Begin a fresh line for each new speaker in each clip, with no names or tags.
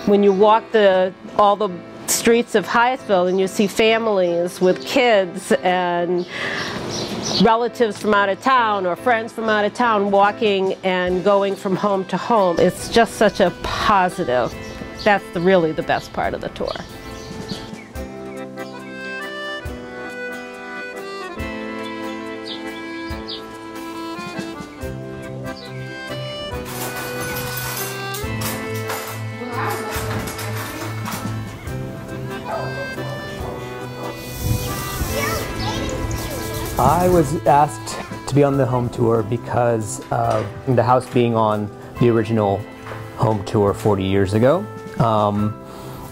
When you walk all the streets of Hyattsville and you see families with kids and relatives from out of town or friends from out of town walking and going from home to home, it's just such a positive. That's really the best part of the tour.
I was asked to be on the home tour because of the house being on the original home tour 40 years ago.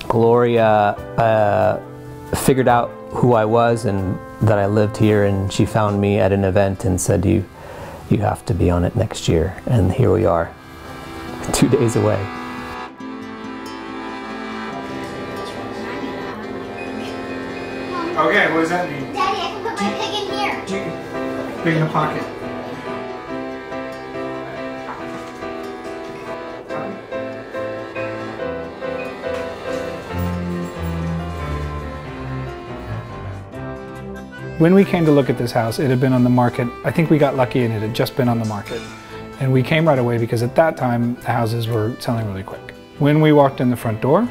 Gloria figured out who I was and that I lived here, and she found me at an event and said, you have to be on it next year. And here we are, 2 days away.
Okay, what does that mean?
Daddy, I can put my pig in here.
Pig in the pocket. When we came to look at this house, it had been on the market. I think we got lucky and it had just been on the market. And we came right away because at that time, the houses were selling really quick. When we walked in the front door,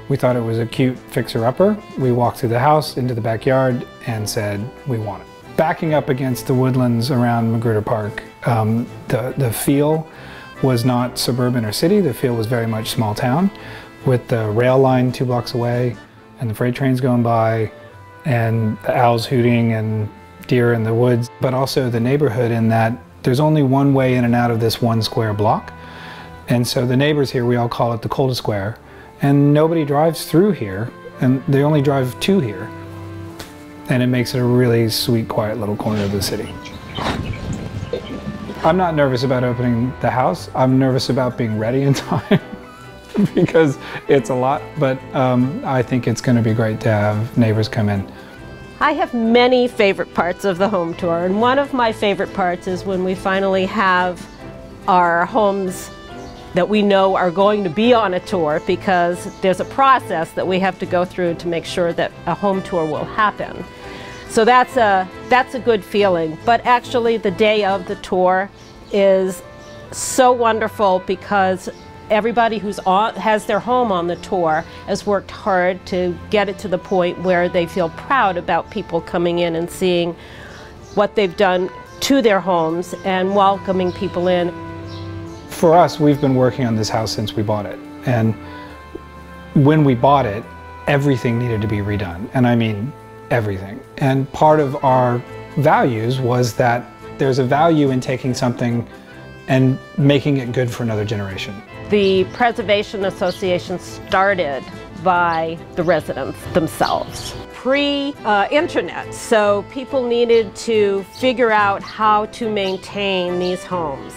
we thought it was a cute fixer-upper. We walked through the house into the backyard and said, we want it. Backing up against the woodlands around Magruder Park, the feel was not suburban or city. The feel was very much small town with the rail line 2 blocks away and the freight trains going by and the owls hooting and deer in the woods, but also the neighborhood in that there's only one way in and out of this 1 square block. And so the neighbors here, we all call it the Cold Square. And nobody drives through here, and they only drive to here. And it makes it a really sweet, quiet little corner of the city. I'm not nervous about opening the house. I'm nervous about being ready in time because it's a lot, but I think it's going to be great to have neighbors come in.
I have many favorite parts of the home tour, and one of my favorite parts is when we finally have our homes that we know are going to be on a tour, because there's a process that we have to go through to make sure that a home tour will happen. So that's a good feeling. But actually the day of the tour is so wonderful because everybody has their home on the tour has worked hard to get it to the point where they feel proud about people coming in and seeing what they've done to their homes and welcoming people in.
For us, we've been working on this house since we bought it. And when we bought it, everything needed to be redone. And I mean everything. And part of our values was that there's a value in taking something and making it good for another generation.
The Preservation Association started by the residents themselves. Pre-internet, so people needed to figure out how to maintain these homes.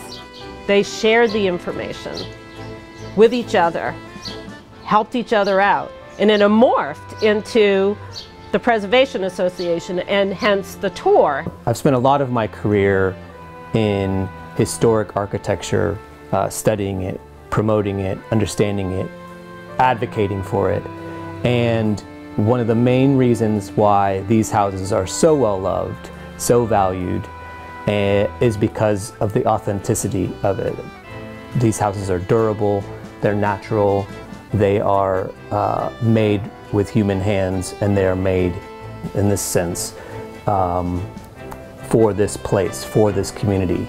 They shared the information with each other, helped each other out, and it morphed into the Preservation Association and hence the tour.
I've spent a lot of my career in historic architecture, studying it, promoting it, understanding it, advocating for it. And one of the main reasons why these houses are so well loved, so valued, is because of the authenticity of it. These houses are durable, they're natural, they are made with human hands, and they are made, in this sense, for this place, for this community.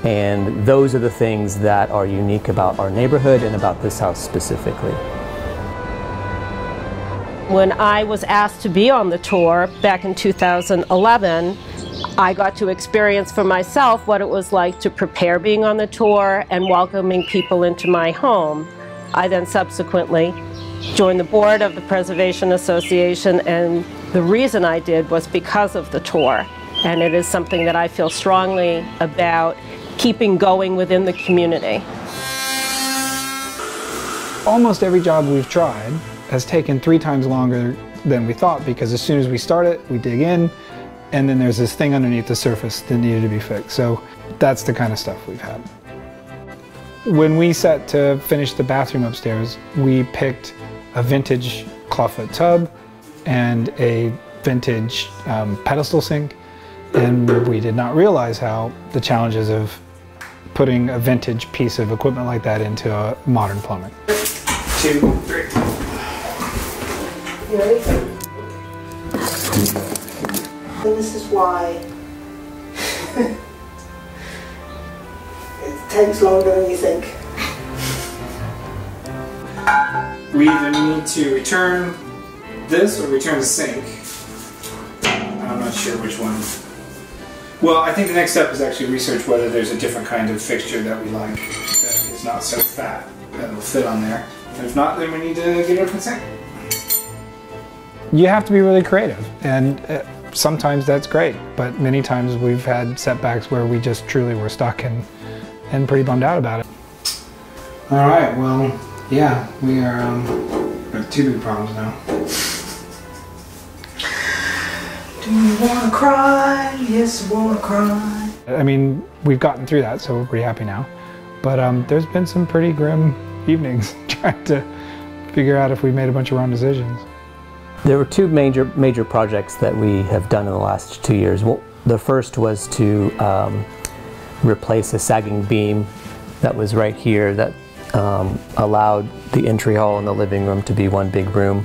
And those are the things that are unique about our neighborhood and about this house specifically.
When I was asked to be on the tour back in 2011, I got to experience for myself what it was like to prepare being on the tour and welcoming people into my home. I then subsequently joined the board of the Preservation Association, and the reason I did was because of the tour. And it is something that I feel strongly about keeping going within the community.
Almost every job we've tried has taken 3 times longer than we thought, because as soon as we start it, we dig in, and then there's this thing underneath the surface that needed to be fixed. So that's the kind of stuff we've had. When we set to finish the bathroom upstairs, we picked a vintage clawfoot tub and a vintage pedestal sink, and we did not realize how the challenges of putting a vintage piece of equipment like that into a modern plumbing. 2, 3.
You ready? And this is why it takes longer than you think.
We either need to return this or return the sink. I'm not sure which one. Well, I think the next step is actually research whether there's a different kind of fixture that we like that is not so fat that will fit on there. And if not, then we need to get a different sink. You have to be really creative, and sometimes that's great, but many times we've had setbacks where we just truly were stuck and pretty bummed out about it. All right, well, yeah, we are got 2 big problems now.
Do you wanna cry? Yes, I wanna cry.
I mean, we've gotten through that, so we're pretty happy now. But there's been some pretty grim evenings trying to figure out if we made a bunch of wrong decisions.
There were 2 major projects that we have done in the last 2 years. Well, the first was to replace a sagging beam that was right here that allowed the entry hall and the living room to be one big room.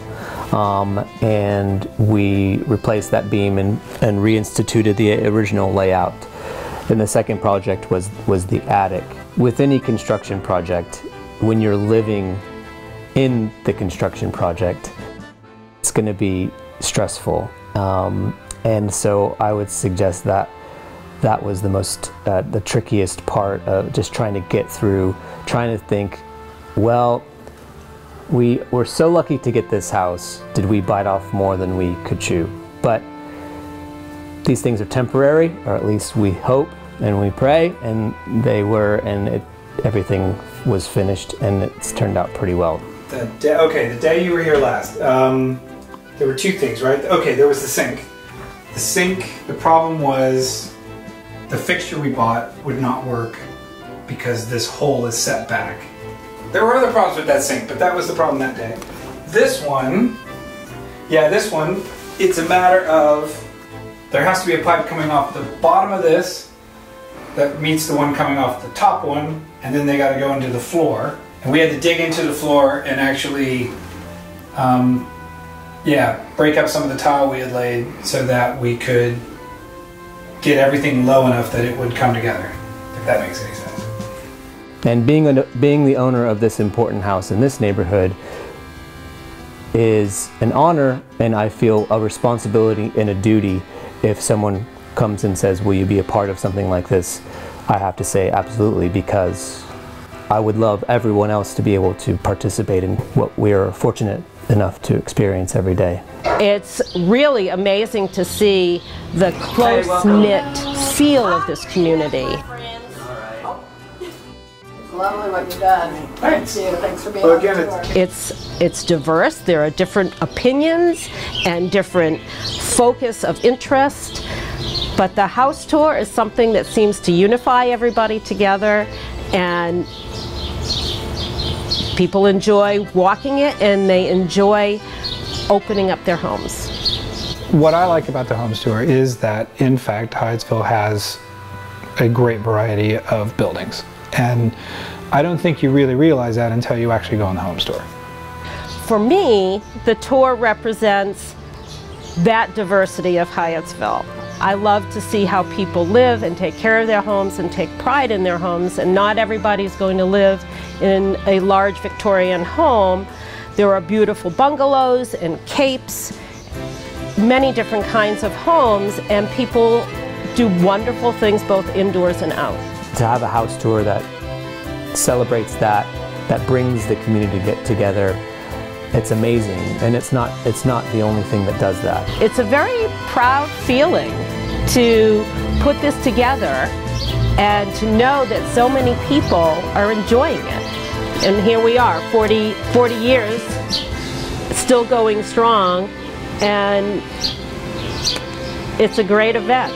And we replaced that beam and reinstituted the original layout. And the second project was the attic. With any construction project, when you're living in the construction project, it's going to be stressful. And so I would suggest that that was the most, the trickiest part of just trying to get through, trying to think, well, we were so lucky to get this house. Did we bite off more than we could chew? But these things are temporary, or at least we hope and we pray, and they were, and everything was finished, and it's turned out pretty well.
Okay, the day you were here last, there were 2 things, right? Okay, there was the sink. The sink, the problem was the fixture we bought would not work because this hole is set back. There were other problems with that sink, but that was the problem that day. This one, yeah, this one, it's a matter of, there has to be a pipe coming off the bottom of this that meets the one coming off the top one, and then they got to go into the floor. And we had to dig into the floor and actually, break up some of the tile we had laid so that we could get everything low enough that it would come together, if that makes any sense.
And being the owner of this important house in this neighborhood is an honor, and I feel a responsibility and a duty. If someone comes and says, will you be a part of something like this? I have to say absolutely, because I would love everyone else to be able to participate in what we're fortunate enough to experience every day.
It's really amazing to see the close-knit feel of this community.
Lovely what you've done.
Thanks.
Thank you. Thanks for being on the tour.
It's diverse. There are different opinions and different focus of interest, but the house tour is something that seems to unify everybody together, and people enjoy walking it and they enjoy opening up their homes.
What I like about the homes tour is that, in fact, Hyattsville has a great variety of buildings. And I don't think you really realize that until you actually go on the homes tour.
For me, the tour represents that diversity of Hyattsville. I love to see how people live and take care of their homes and take pride in their homes, and not everybody's going to live in a large Victorian home. There are beautiful bungalows and capes, many different kinds of homes, and people do wonderful things both indoors and out.
To have a house tour that celebrates that brings the community together, it's amazing, and it's not the only thing that does that.
It's a very proud feeling to put this together and to know that so many people are enjoying it. And here we are, 40 years, still going strong, and it's a great event.